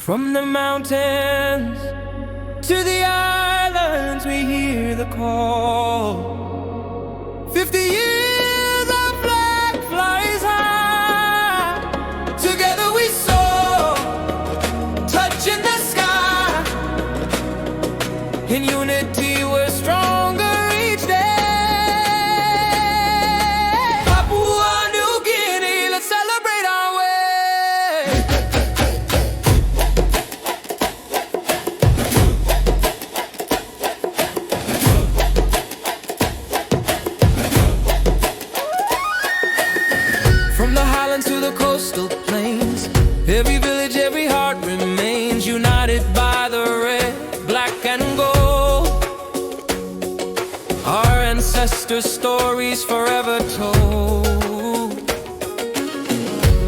From the mountains to the islands, we hear the call. 50 years our flag flies high. Together we soar, touching the sky. In unity we're stronger each day. Papua, New Guinea, let's celebrate our way. From the highlands to the coastal plains, every village, every heart remains united by the red, black and gold. Our ancestors' stories forever told.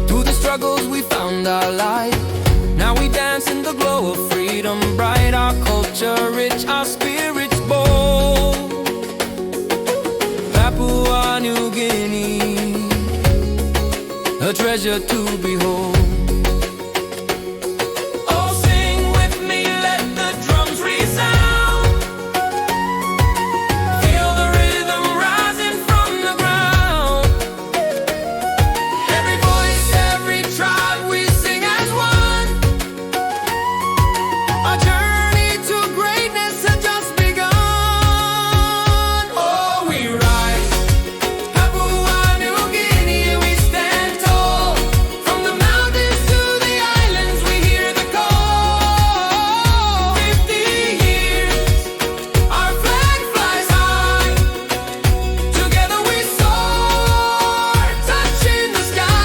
Through the struggles we found our light. Now we dance in the glow of freedom bright. Our culture rich, our spirits bold. Papua, New Guinea, a treasure to behold. Oh, sing with me, let the drums resound. Feel the rhythm rising from the ground. Every voice, every tribe, we sing as one. Our journey to greatness has just begun. Oh, we rise, Papua, New Guinea, we stand tall. From the mountains to the islands, we hear the call. 50 years, our flag flies high. Together we soar, touching the sky.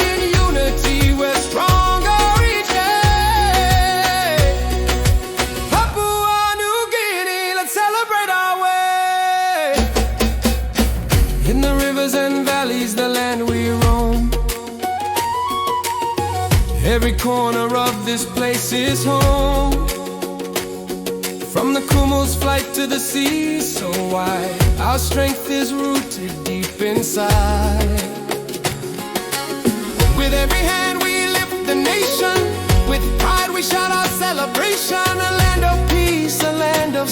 In unity we're stronger each day. Papua, New Guinea, let's celebrate our way. In the rivers and valleys, the land we roam. Every corner of this place is home. From the Kumu's flight to the sea so wide, our strength is rooted deep inside. With every hand we lift the nation. With pride we shout our celebration. A land of peace, a land of